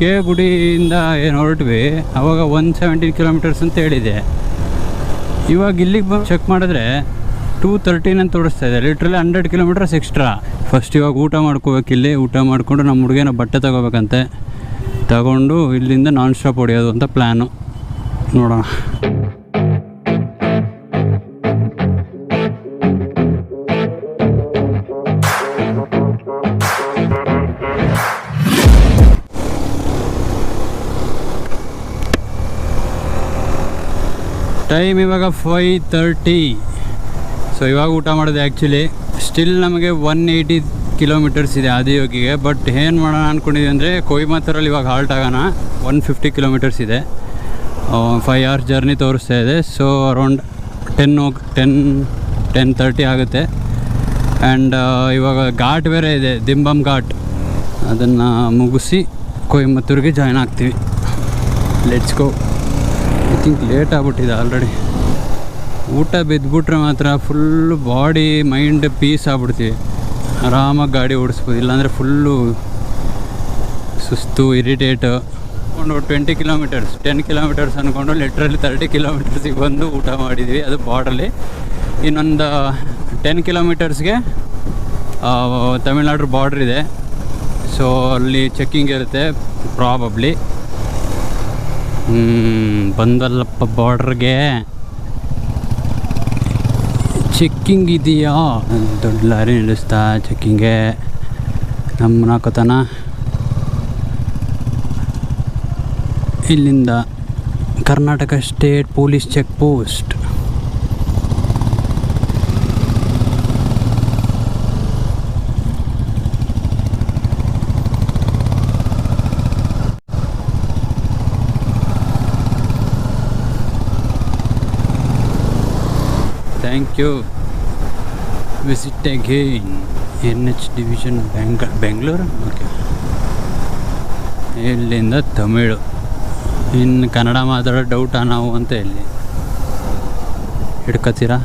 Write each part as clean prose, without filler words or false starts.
ಕುಕ್ಕೆ ಗುಡಿಯಿಂದ ಏನು ಹೊರಟ್ವಿ ಅವಾಗ 117 ಕಿಲೋಮೀಟರ್ಸ್ ಅಂತ ಹೇಳಿದೆ. ಇವಾಗ ಇಲ್ಲಿಗೆ ಬಂದು ಚೆಕ್ ಮಾಡಿದ್ರೆ 213 ಅಂತ ತೋರಿಸ್ತಾ ಇದೆ. Literally 100 kilometres extra. ಫಸ್ಟ್ ಇವಾಗ ಊಟ ಮಾಡ್ಕೋಬೇಕು. ಇಲ್ಲಿ ಊಟ ಮಾಡಿಕೊಂಡು ನಮ್ಮ ಹುಡುಗನ ಬಟ್ಟೆ ತೊಗೋಬೇಕಂತೆ. ತಗೊಂಡು ಇಲ್ಲಿಂದ ನಾನ್ ಸ್ಟಾಪ್ ಹೊಡೆಯೋದು ಅಂತ ಪ್ಲ್ಯಾನು. ನೋಡೋಣ. ಟೈಮ್ ಇವಾಗ 5:30. ಸೊ ಇವಾಗ ಊಟ ಮಾಡಿದೆ. ಆ್ಯಕ್ಚುಲಿ ಸ್ಟಿಲ್ ನಮಗೆ 180 ಕಿಲೋಮೀಟರ್ಸ್ ಇದೆ ಆದಿಯೋಗಿಗೆ. ಬಟ್ ಏನು ಮಾಡೋಣ ಅಂದ್ಕೊಂಡಿದ್ವಿ ಅಂದರೆ ಕೊಯಮತ್ತೂರಲ್ಲಿ ಇವಾಗ ಹಾಲ್ಟ್ ಆಗೋಣ. 150 ಕಿಲೋಮೀಟರ್ಸ್ ಇದೆ. 5 hours ಜರ್ನಿ ತೋರಿಸ್ತಾ ಇದೆ. ಸೊ ಅರೌಂಡ್ 10:30 ಆಗುತ್ತೆ. ಆ್ಯಂಡ್ ಇವಾಗ ಘಾಟ್ ಬೇರೆ ಇದೆ, ದಿಂಬಮ್ ಘಾಟ್. ಅದನ್ನು ಮುಗಿಸಿ ಕೊಯಮತ್ತೂರಿಗೆ ಜಾಯ್ನ್ ಆಗ್ತೀವಿ. Let's go. I think late ಆಗ್ಬಿಟ್ಟಿದೆ ಆಲ್ರೆಡಿ. ಊಟ ಬಿದ್ದುಬಿಟ್ರೆ ಮಾತ್ರ ಫುಲ್ಲು ಬಾಡಿ ಮೈಂಡ್ ಪೀಸ್ ಆಗ್ಬಿಡ್ತೀವಿ. ಆರಾಮಾಗಿ ಗಾಡಿ ಓಡಿಸ್ಬೋದು. ಇಲ್ಲಾಂದರೆ ಫುಲ್ಲು ಸುಸ್ತು, ಇರಿಟೇಟು. ಒಂದು 20 ಕಿಲೋಮೀಟರ್ಸ್ 10 ಕಿಲೋಮೀಟರ್ಸ್ ಅಂದ್ಕೊಂಡು ಲಿಟ್ರಲಿ 30 ಕಿಲೋಮೀಟರ್ಸಿಗೆ ಬಂದು ಊಟ ಮಾಡಿದ್ವಿ. ಅದು ಬಾರ್ಡಲ್ಲಿ. ಇನ್ನೊಂದು 10 ಕಿಲೋಮೀಟರ್ಸ್ಗೆ ತಮಿಳ್ನಾಡು ಬಾರ್ಡ್ರ್ ಇದೆ. ಸೊ ಅಲ್ಲಿ ಚೆಕ್ಕಿಂಗ್ ಇರುತ್ತೆ ಪ್ರಾಬಬ್ಲಿ. ಬಂದಲ್ಲಪ್ಪ ಬಾರ್ಡ್ರಿಗೆ. ಚೆಕ್ಕಿಂಗ್ ಇದೆಯಾ? ದೊಡ್ಡ ಲಾರಿ ನಿಲ್ಲಿಸ್ತಾ ಚೆಕ್ಕಿಂಗೆ. ನಮ್ಮನ್ನ ಹಾಕೋತಾನ. ಇಲ್ಲಿಂದ Karnataka state police check post. Thank you. Visit again. NH division Bengaluru. Okay. ಇಲ್ಲಿಂದ ತಮಿಳು. ಇನ್ನು ಕನ್ನಡ ಮಾತಾಡೋ ಡೌಟಾ ನಾವು ಅಂತ. ಇಲ್ಲಿ ಹಿಡ್ಕೊತೀರಾ?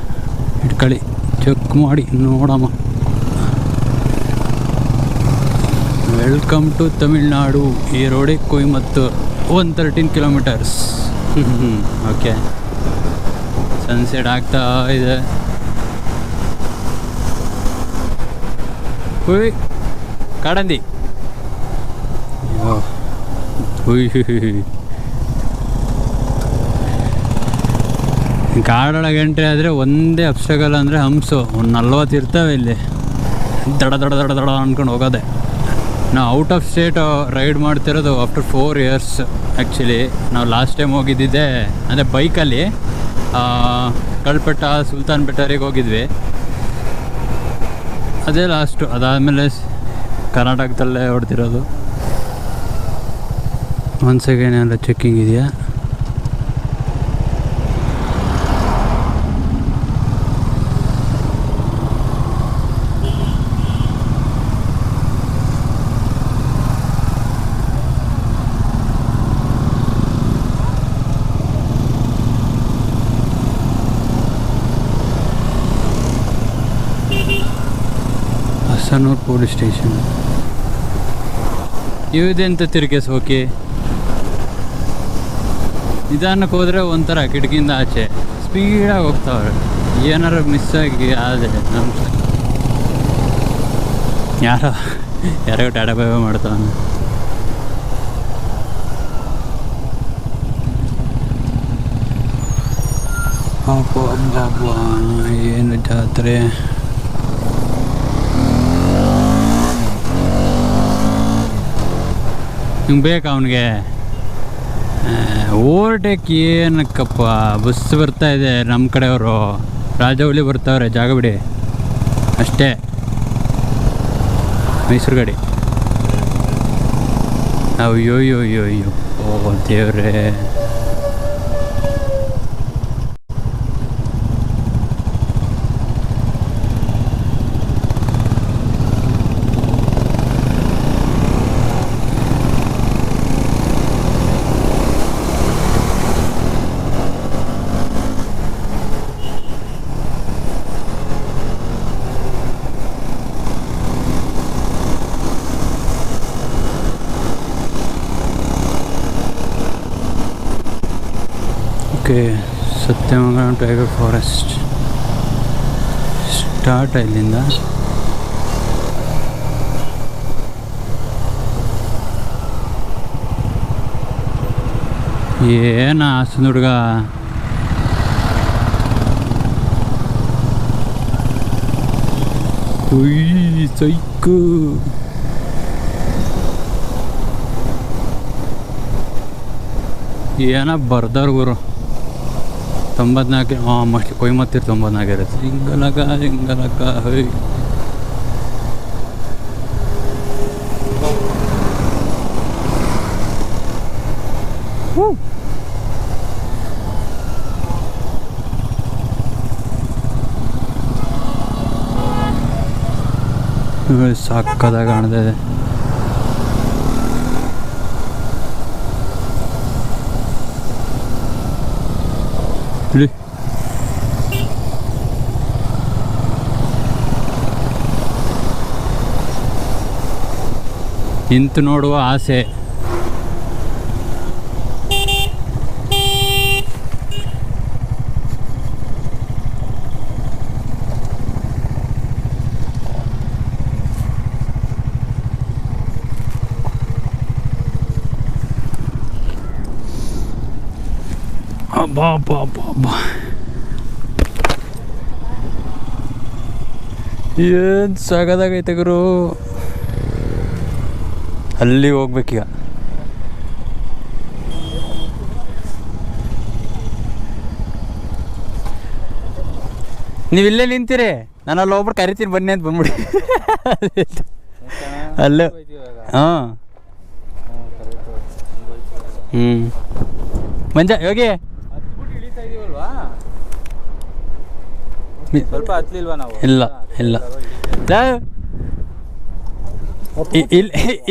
ಹಿಡ್ಕೊಳ್ಳಿ, ಚೆಕ್ ಮಾಡಿ ನೋಡಮ್ಮ. Welcome to Tamil Nadu. ಈ ರೋಡಿಗೆ ಕೊಯಮತ್ತೂರು 113 ಕಿಲೋಮೀಟರ್ಸ್. ಓಕೆ. ಸನ್ಸೆಟ್ ಆಗ್ತಾ ಇದೆ. ಹುಯ್ ಕಾಡಂದಿ. ಹುಯ್ ಕಾಡೊಳಗೆ ಎಂಟ್ರಿ ಆದರೆ ಒಂದೇ ಅಬ್ಸ್ಟಕಲ್ ಅಂದರೆ ಹಂಸು. ಒಂದು 40 ಇರ್ತವೆ ಇಲ್ಲಿ. ದಡ ದಡ ದಡ ದಡ ಅಂದ್ಕೊಂಡು ಹೋಗೋದೆ. ನಾವು ಔಟ್ ಆಫ್ ಸ್ಟೇಟ್ ರೈಡ್ ಮಾಡ್ತಿರೋದು ಆಫ್ಟರ್ 4 years. ಆ್ಯಕ್ಚುಲಿ ನಾವು ಲಾಸ್ಟ್ ಟೈಮ್ ಹೋಗಿದ್ದಿದ್ದೆ ಅಂದರೆ ಬೈಕಲ್ಲಿ ಕಳ್ಪೆಟ್ಟ, ಸುಲ್ತಾನ್ ಬೆಟ್ಟರಿಗೆ ಹೋಗಿದ್ವಿ. ಅದೇ ಲಾಸ್ಟು. ಅದಾದಮೇಲೆ ಕರ್ನಾಟಕದಲ್ಲೇ ಹೊಡ್ತಿರೋದು. ಒಂದು ಸೆಕೆಂಡ್ ಎಲ್ಲ ಚೆಕ್ಕಿಂಗ್ ಇದೆಯಾ? ಹಸನೂರು ಪೊಲೀಸ್ ಸ್ಟೇಷನ್. ಇವುದೆಂತ ತಿರುಗೇಸ್ ಹೋಗಿ ನಿಧಾನಕ್ಕೆ ಹೋದರೆ ಒಂಥರ ಕಿಟಕಿಯಿಂದ ಆಚೆ ಸ್ಪೀಡಾಗಿ ಹೋಗ್ತಾವ್ರೆ. ಏನಾರು ಮಿಸ್ ಆಗಿ ಆದರೆ ನಮ್ಮ ಯಾರೋ ಟಾಟಾ ಬೈ ಬೈ ಮಾಡ್ತಾವೆ. ಏನು ಜಾತ್ರೆ. ಹಿಂಗೆ ಬೇಕಾ ಅವನಿಗೆ ಓವರ್ಟೇಕ್? ಏನಕ್ಕಪ್ಪ, ಬಸ್ ಬರ್ತಾ ಇದೆ ನಮ್ಮ ಕಡೆಯವರು. ರಾಜವಳ್ಳಿ ಬರ್ತಾವ್ರೆ, ಜಾಗ ಬಿಡಿ ಅಷ್ಟೇ. ಮೈಸೂರು ಗಾಡಿ. ಅಯ್ಯೋ ಅಯ್ಯೋ ಅಯ್ಯೋ ಅಯ್ಯೋ, ಓ ದೇವ್ರೇ. Okay, Sathyamangalam tiger forest start ಇಲ್ಲಿಂದ. ಏನ ಹಾಸನ ಹುಡುಗ, ಸೈಕು. ಏನ ಬರ್ದಾರ ಗುರು. 94 ಮೋಸ್ಟ್ಲಿ ಕೊಯಮತ್ತೂರು 94 ಇರುತ್ತೆ. ಹಿಂಗಲಕ ಹೈ. ಸಾಕದಾಗ ಕಾಣ್ತಾ ಇದೆ. ನಿಂತು ನೋಡುವ ಆಸೆ. ಅಬ್ಬಾ ಏನು ಸಾಗದಾಗೈತೆ ಗುರು. ಅಲ್ಲಿ ಹೋಗ್ಬೇಕೀಗ. ನೀವು ಇಲ್ಲೇ ನಿಂತೀರಿ, ನಾನು ಅಲ್ಲಿ ಒಬ್ರು ಕರಿತೀನಿ ಬನ್ನಿ ಅಂತ ಬಂದ್ಬಿಡಿ. ಅಲ್ಲೇ ಹಾಂ ಮಂಜ ಯೋಗಿ ಸ್ವಲ್ಪ ಹತ್ತಲಿಲ್ವಾ ನಾವು? ಇಲ್ಲ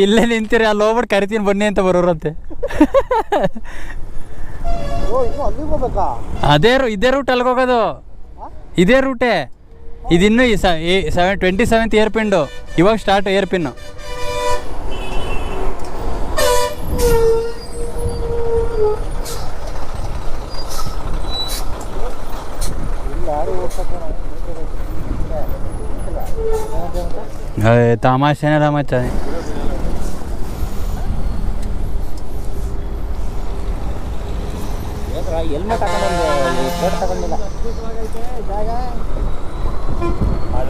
ಇಲ್ಲೇ ನಿಂತೀರಿ, ಅಲ್ಲಿ ಹೋಗ್ಬಿಟ್ಟು ಕರಿತೀನಿ ಬನ್ನಿ ಅಂತ ಬರೋರಂತೆ. ಇದೇ ರೂಟ್ ಅಲ್ಲಿಗೆ ಹೋಗೋದು, ಇದೇ ರೂಟೇ. ಇದಿನ್ನೂ 27th ಏರ್ಪಿನ್ನು ಇವಾಗ ಸ್ಟಾರ್ಟ್. ಏರ್ಪಿನ್ನು ತಮಾಷೆನೇ ರಮಚ್ಚ.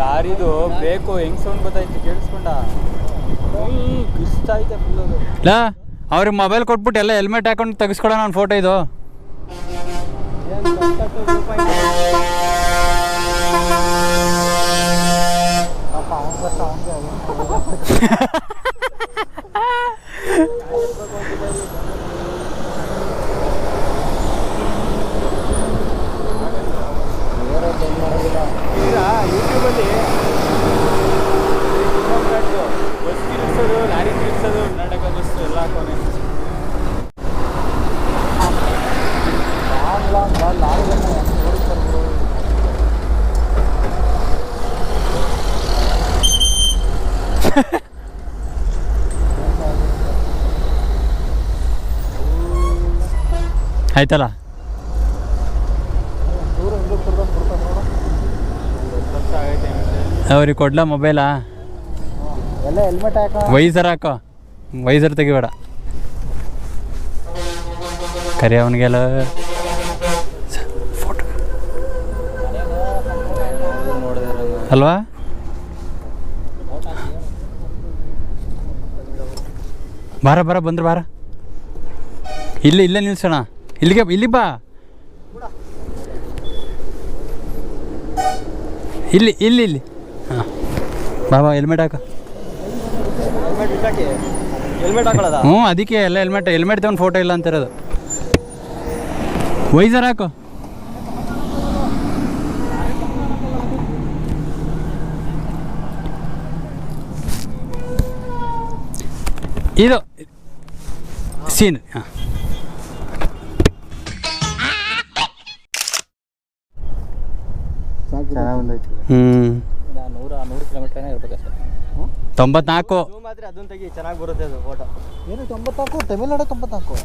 ಲಾರಿದು ಬೇಕು ಹೆಂಗ್ ಸೌಂಡ್ ಗೊತ್ತಾಯ್ತು, ಕೇಳಿಸ್ಕೊಂಡ ಇಷ್ಟ ಐತೆ ಫುಲ್. ಅವ್ರಿಗೆ ಮೊಬೈಲ್ ಕೊಟ್ಬಿಟ್ಟು ಎಲ್ಲ ಹೆಲ್ಮೆಟ್ ಹಾಕೊಂಡು ತೆಗಿಸ್ಕೊಡೋಣ ನಾನು ಫೋಟೋ. ಇದು ಯೂಟ್ಯೂಬಲ್ಲಿ ಬಸ್ ತಿರ್ಸೋದು, ಲಾರಿ ತಿರ್ಸೋದು, ಕರ್ನಾಟಕ ಬಸ್ ಎಲ್ಲ ಹಾಕೋನೆ. ಆಯ್ತಲ್ಲ. ಅವ್ರಿಗೆ ಕೊಡ್ಲಾ ಮೊಬೈಲಾ? ಎಲ್ಲ ಹೆಲ್ಮೆಟ್ ಹಾಕೋ, ವೈಸರ್ ಹಾಕೋ, ವೈಸರ್ ತೆಗಿಬೇಡ. ಕರಿ ಅವನಿಗೆಲ್ಲ ಫೋಟೋ ಅಲ್ವಾ? ಬಾರ ಬಂದ್ರೆ ಬಾರ. ಇಲ್ಲೇ ನಿಲ್ಸೋಣ. ಇಲ್ಲಿ ಬಾ. ಇಲ್ಲಿ ಹಾಂ ಬಾ ಹೆಲ್ಮೆಟ್ ಹಾಕ. ಹೆಲ್ಮೆಟ್ ಹಾಕೊಳ್ಳೋದ? ಹ್ಞೂ, ಅದಕ್ಕೆ ಎಲ್ಲ ಹೆಲ್ಮೆಟ್ ತಗೊಂಡು ಫೋಟೋ ಇಲ್ಲ ಅಂತಿರೋದು. ವೈಸರ್ ಹಾಕು. ಇದು ಸೀನ್. ಹಾಂ, ಹ್ಞೂ 100 ಕಿಲೋಮೀಟರ್ ಇರ್ಬೇಕಷ್ಟೇ. 94 ಮಾತ್ರ ಅದನ್ನ ತೆಗಿ, ಚೆನ್ನಾಗಿ ಬರುತ್ತೆ ಅದು ಫೋಟೋ. ಏನು 94? ತಮಿಳ್ನಾಡು 94?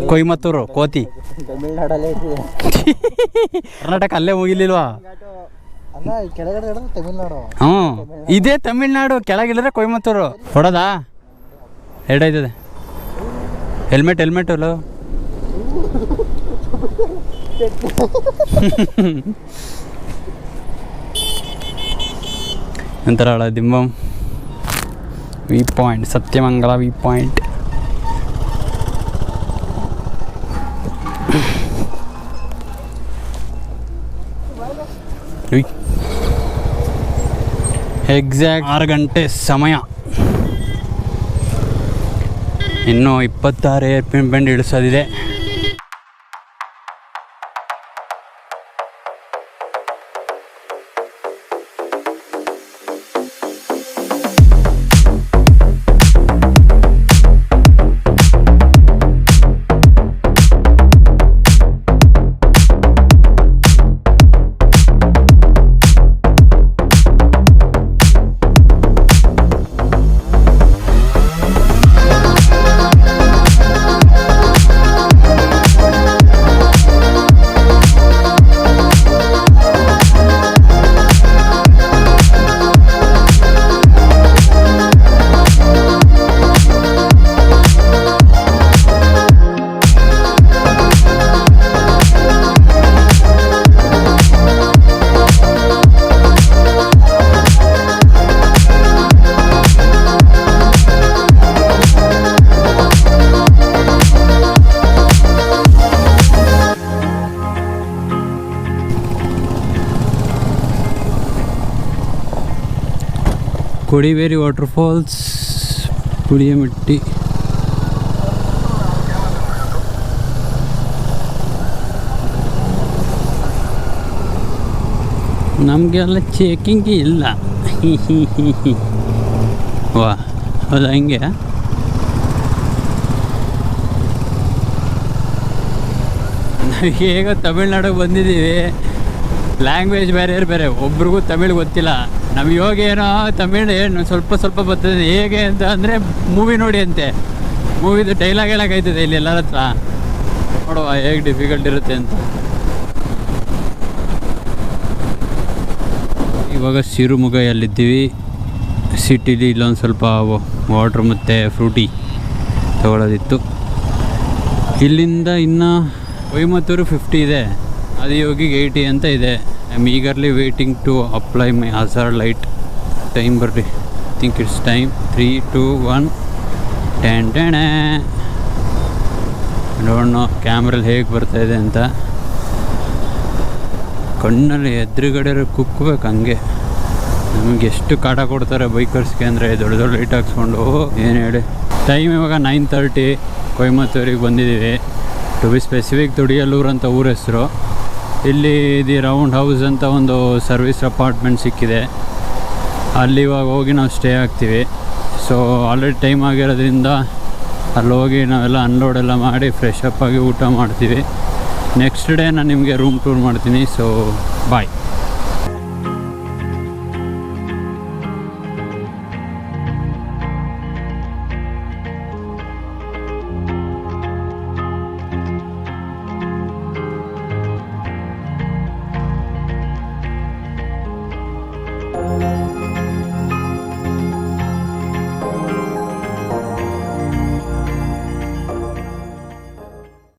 ಕೊಯಮತ್ತೂರು ಕೋತಿ. ತಮಿಳ್ನಾಡಲ್ಲೇ ಇದೆ. ಕರ್ನಾಟಕ ಅಲ್ಲೇ ಹೋಗಿಲ್ವಾ? ಅಲ್ಲ ಕೆಳಗಡೆ ತಮಿಳ್ನಾಡು. ಹ್ಞೂ ಇದೇ ತಮಿಳ್ನಾಡು, ಕೆಳಗಿಳಿದ್ರೆ ಕೊಯಮತ್ತೂರು. ಹೊಡೋದಾ? ಎರಡಾಯ್ತದೆ. ಹೆಲ್ಮೆಟ್ ಅಲ್ಲ ಒಂಥರ Dhimbam V point, Sathyamangalam V point. Exact 6 ಗಂಟೆ ಸಮಯ. ಇನ್ನೂ 26 ಏರ್ಪಿನ್ ಬೆಂಡ್ ಇಳಿಸೋದಿದೆ. ಕೊಡಿವೇರಿ ವಾಟರ್ಫಾಲ್ಸ್, ಪುಳಿಯಮಟ್ಟಿ. ನಮಗೆಲ್ಲ ಚೆಕಿಂಗ್ ಇಲ್ಲ. ವಾ ಹೌದಾ? ಹಿಂಗೆ ನಾವು ಹೇಗೋ ತಮಿಳ್ನಾಡಿಗೆ ಬಂದಿದ್ದೀವಿ. ಲ್ಯಾಂಗ್ವೇಜ್ ಬೇರೆ, ಒಬ್ರಿಗೂ ತಮಿಳು ಗೊತ್ತಿಲ್ಲ. ನಮ್ಗೆ ಇವಾಗ ಏನೋ ತಮಿಳು ಏನು ಸ್ವಲ್ಪ ಬರ್ತದೆ. ಹೇಗೆ ಅಂತ ಅಂದರೆ ಮೂವಿ ನೋಡಿ ಅಂತೆ, ಮೂವಿದು ಡೈಲಾಗ್ ಹೇಳೋಕ್ಕಾಯ್ತದೆ ಇಲ್ಲಿ ಎಲ್ಲರ ಹತ್ರ. ನೋಡುವ ಹೇಗೆ ಡಿಫಿಕಲ್ಟ್ ಇರುತ್ತೆ ಅಂತ. ಇವಾಗ ಸಿರುಮುಗೈಯಲ್ಲಿದ್ದೀವಿ ಸಿಟಿಲಿ. ಇಲ್ಲೊಂದು ಸ್ವಲ್ಪ ವಾಟ್ರ್ ಮತ್ತು ಫ್ರೂಟಿ ತಗೊಳ್ಳೋದಿತ್ತು. ಇಲ್ಲಿಂದ ಇನ್ನು ಕೊಯಮತ್ತೂರು 50 ಇದೆ, ಅದು ಯೋಗಿಗೆ 80 ಅಂತ ಇದೆ. I am eagerly waiting to apply my hazard light. Time ಬರ್ರಿ, ಥಿಂಕ್ ಇಟ್ಸ್ ಟೈಮ್. 3, 2, 1 10 ನೋಡೋಣ ಕ್ಯಾಮ್ರಲ್ಲಿ ಹೇಗೆ ಬರ್ತಾಯಿದೆ ಅಂತ. ಕಣ್ಣಲ್ಲಿ ಎದುರುಗಡೆ ಕುಕ್ಕಬೇಕು ಹಂಗೆ. ನಮಗೆ ಎಷ್ಟು ಕಾಟ ಕೊಡ್ತಾರೆ ಬೈಕರ್ಸ್ಗೆ ಅಂದರೆ, ದೊಡ್ಡ ಲೈಟ್ ಹಾಕ್ಸ್ಕೊಂಡು. ಏನು ಹೇಳಿ, ಟೈಮ್ ಇವಾಗ 9:30. ಕೊಯಮತ್ತೂರಿಗೆ ಬಂದಿದ್ದೀವಿ. ಟು ಬಿ ಸ್ಪೆಸಿಫಿಕ್ ತುಡಿಯಲ್ಲೂರು ಅಂತ ಊರ ಹೆಸರು. ಇಲ್ಲಿ ದಿ ರೌಂಡ್ ಹೌಸ್ ಅಂತ ಒಂದು ಸರ್ವಿಸ್ ಅಪಾರ್ಟ್ಮೆಂಟ್ ಸಿಕ್ಕಿದೆ, ಅಲ್ಲಿ ಇವಾಗ ಹೋಗಿ ನಾವು ಸ್ಟೇ ಆಗ್ತೀವಿ. ಸೊ ಆಲ್ರೆಡಿ ಟೈಮ್ ಆಗಿರೋದ್ರಿಂದ ಅಲ್ಲಿ ಹೋಗಿ ನಾವೆಲ್ಲ ಅನ್ಲೋಡ್ ಎಲ್ಲ ಮಾಡಿ ಫ್ರೆಶ್ ಅಪ್ ಆಗಿ ಊಟ ಮಾಡ್ತೀವಿ. ನೆಕ್ಸ್ಟ್ ಡೇ ನಾನು ನಿಮಗೆ ರೂಮ್ ಟೂರ್ ಮಾಡ್ತೀನಿ. ಸೊ ಬಾಯ್.